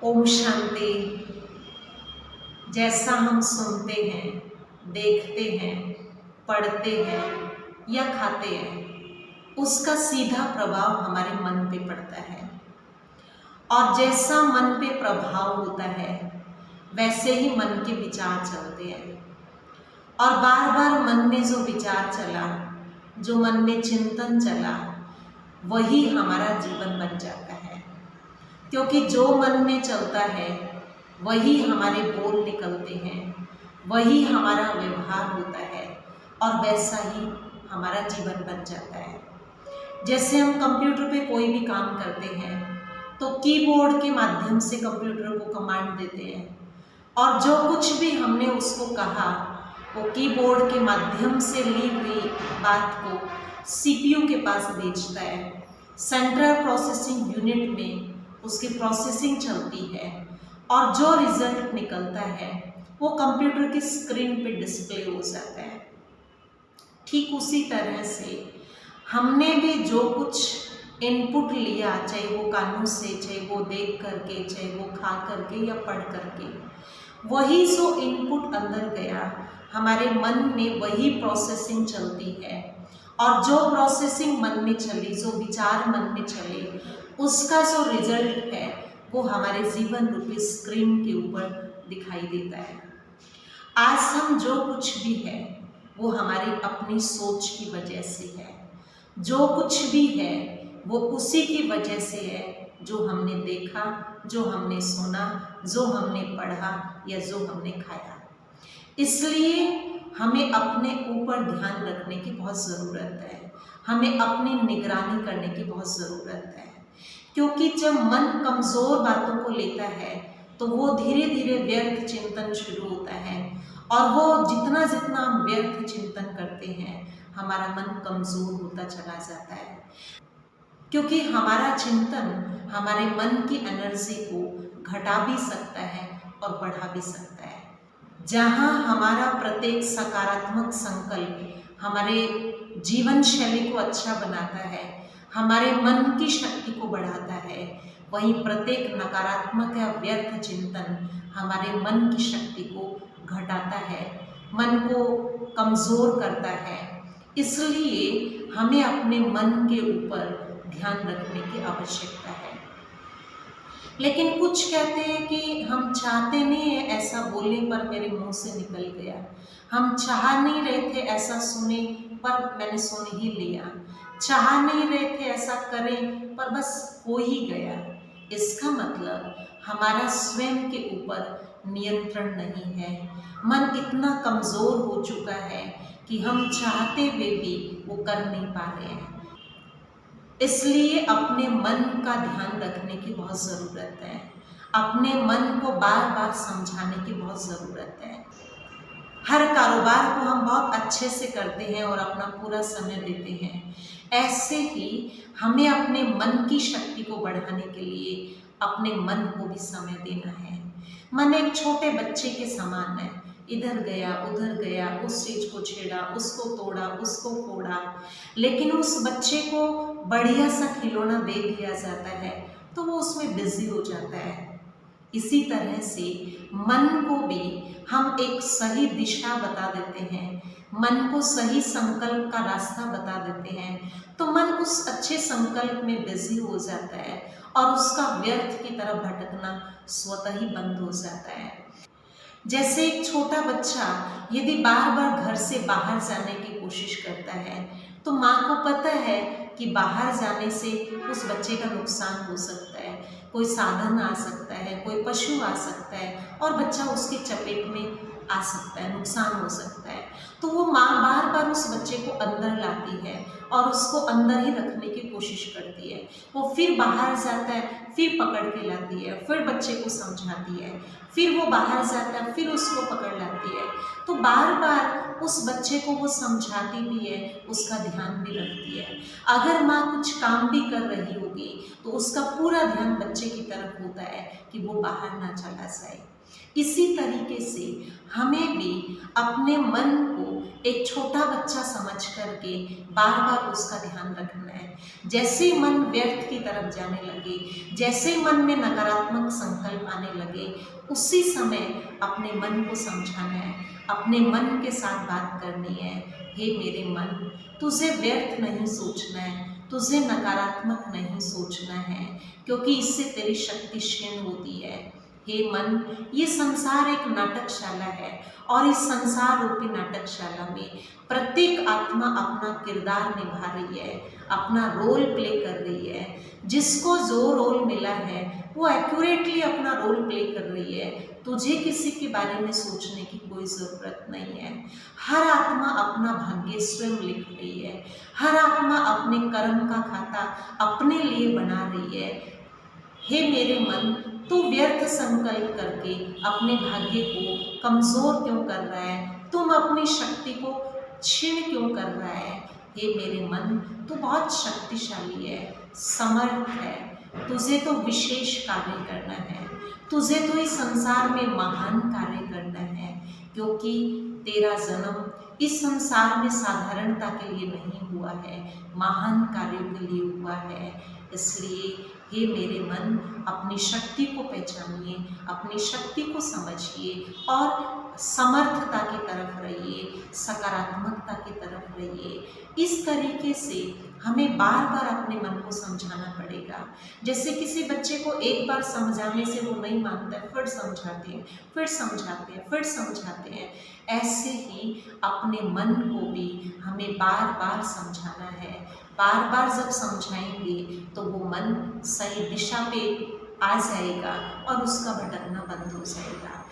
ओम शांति। जैसा हम सुनते हैं, देखते हैं, पढ़ते हैं या खाते हैं, उसका सीधा प्रभाव हमारे मन पे पड़ता है। और जैसा मन पे प्रभाव होता है वैसे ही मन के विचार चलते हैं। और बार बार मन में जो विचार चला, जो मन में चिंतन चला, वही हमारा जीवन बन जाता है। क्योंकि जो मन में चलता है वही हमारे बोल निकलते हैं, वही हमारा व्यवहार होता है और वैसा ही हमारा जीवन बन जाता है। जैसे हम कंप्यूटर पे कोई भी काम करते हैं तो कीबोर्ड के माध्यम से कंप्यूटर को कमांड देते हैं और जो कुछ भी हमने उसको कहा वो कीबोर्ड के माध्यम से ली हुई बात को सीपीयू के पास भेजता है। सेंट्रल प्रोसेसिंग यूनिट में उसकी प्रोसेसिंग चलती है और जो रिजल्ट निकलता है वो कंप्यूटर की स्क्रीन पे डिस्प्ले हो जाता है। ठीक उसी तरह से हमने भी जो कुछ इनपुट लिया, चाहे वो कानों से, चाहे वो देख करके, चाहे वो खा करके या पढ़ करके, वही जो इनपुट अंदर गया हमारे मन में वही प्रोसेसिंग चलती है। और जो प्रोसेसिंग मन में चली, जो विचार मन में चले, उसका जो रिजल्ट है वो हमारे जीवन रूपी स्क्रीन के ऊपर दिखाई देता है। आज हम जो कुछ भी है वो हमारी अपनी सोच की वजह से है। जो कुछ भी है वो उसी की वजह से है जो हमने देखा, जो हमने सुना, जो हमने पढ़ा या जो हमने खाया। इसलिए हमें अपने ऊपर ध्यान रखने की बहुत ज़रूरत है, हमें अपनी निगरानी करने की बहुत ज़रूरत है। क्योंकि जब मन कमज़ोर बातों को लेता है तो वो धीरे धीरे व्यर्थ चिंतन शुरू होता है और वो जितना जितना हम व्यर्थ चिंतन करते हैं हमारा मन कमज़ोर होता चला जाता है। क्योंकि हमारा चिंतन हमारे मन की एनर्जी को घटा भी सकता है और बढ़ा भी सकता है। जहाँ हमारा प्रत्येक सकारात्मक संकल्प हमारे जीवन शैली को अच्छा बनाता है, हमारे मन की शक्ति को बढ़ाता है, वहीं प्रत्येक नकारात्मक या व्यर्थ चिंतन हमारे मन की शक्ति को घटाता है, मन को कमज़ोर करता है। इसलिए हमें अपने मन के ऊपर ध्यान रखने की आवश्यकता है। लेकिन कुछ कहते हैं कि हम चाहते नहीं है, ऐसा बोलने पर मेरे मुंह से निकल गया, हम चाह नहीं रहे थे ऐसा सुने पर मैंने सुन ही लिया, चाह नहीं रहे थे ऐसा करें पर बस हो ही गया। इसका मतलब हमारा स्वयं के ऊपर नियंत्रण नहीं है। मन इतना कमज़ोर हो चुका है कि हम चाहते हुए भी वो कर नहीं पा रहे हैं। इसलिए अपने मन का ध्यान रखने की बहुत ज़रूरत है, अपने मन को बार बार समझाने की बहुत ज़रूरत है। हर कारोबार को हम बहुत अच्छे से करते हैं और अपना पूरा समय देते हैं। ऐसे ही हमें अपने मन की शक्ति को बढ़ाने के लिए अपने मन को भी समय देना है। मन एक छोटे बच्चे के समान है, इधर गया उधर गया, उस चीज़ को छेड़ा, उसको तोड़ा, उसको फोड़ा, लेकिन उस बच्चे को बढ़िया सा खिलौना दे दिया जाता है तो वो उसमें बिजी हो जाता है। इसी तरह से मन को भी हम एक सही दिशा बता देते हैं, मन को सही संकल्प का रास्ता बता देते हैं तो मन उस अच्छे संकल्प में बिजी हो जाता है और उसका व्यर्थ की तरफ भटकना स्वतः ही बंद हो जाता है। जैसे एक छोटा बच्चा यदि बार बार घर से बाहर जाने की कोशिश करता है तो माँ को पता है कि बाहर जाने से उस बच्चे का नुकसान हो सकता है, कोई साधन आ सकता है, कोई पशु आ सकता है और बच्चा उसकी चपेट में आ सकता है, नुकसान हो सकता है। तो वो माँ बार बार उस बच्चे को अंदर लाती है और उसको अंदर ही रखने की कोशिश करती है। वो फिर बाहर जाता है, फिर पकड़ के लाती है, फिर बच्चे को समझाती है, फिर वो बाहर जाता है, फिर उसको पकड़ लाती है। तो बार बार उस बच्चे को वो समझाती भी है, उसका ध्यान भी रखती है। अगर माँ कुछ काम भी कर रही होगी तो उसका पूरा ध्यान बच्चे की तरफ होता है कि वो बाहर ना चला जाए। इसी तरीके से हमें भी अपने मन को एक छोटा बच्चा समझ करके बार बार उसका ध्यान रखना है। जैसे ही मन व्यर्थ की तरफ जाने लगे, जैसे ही मन में नकारात्मक संकल्प आने लगे, उसी समय अपने मन को समझाना है, अपने मन के साथ बात करनी है। हे मेरे मन, तुझे व्यर्थ नहीं सोचना है, तुझे नकारात्मक नहीं सोचना है, क्योंकि इससे तेरी शक्ति क्षीण होती है। हे मन, ये संसार एक नाटकशाला है और इस संसार रूपी नाटकशाला में प्रत्येक आत्मा अपना किरदार निभा रही है, अपना रोल प्ले कर रही है। जिसको जो रोल मिला है वो एक्यूरेटली अपना रोल प्ले कर रही है। तुझे किसी के बारे में सोचने की कोई ज़रूरत नहीं है। हर आत्मा अपना भाग्य स्वयं लिख रही है, हर आत्मा अपने कर्म का खाता अपने लिए बना रही है। हे मेरे मन, तू व्यर्थ संकल्प करके अपने भाग्य को कमज़ोर क्यों कर रहा है? तुम अपनी शक्ति को क्षीण क्यों कर रहा है? हे मेरे मन, तू बहुत शक्तिशाली है, समर्थ है, तुझे तो विशेष कार्य करना है, तुझे तो इस संसार में महान कार्य करना है, क्योंकि तेरा जन्म इस संसार में साधारणता के लिए नहीं हुआ है, महान कार्यों के लिए हुआ है। इसलिए हे मेरे मन, अपनी शक्ति को पहचानिए, अपनी शक्ति को समझिए और समर्थता की तरफ रहिए, सकारात्मकता की तरफ रहिए। इस तरीके से हमें बार बार अपने मन को समझाना पड़ेगा। जैसे किसी बच्चे को एक बार समझाने से वो नहीं मानता है, फिर समझाते हैं, फिर समझाते हैं, फिर समझाते हैं। ऐसे ही अपने मन को भी हमें बार बार समझाना है। बार बार जब समझाएंगे तो वो मन सही दिशा पे आ जाएगा और उसका भटकना बंद हो जाएगा।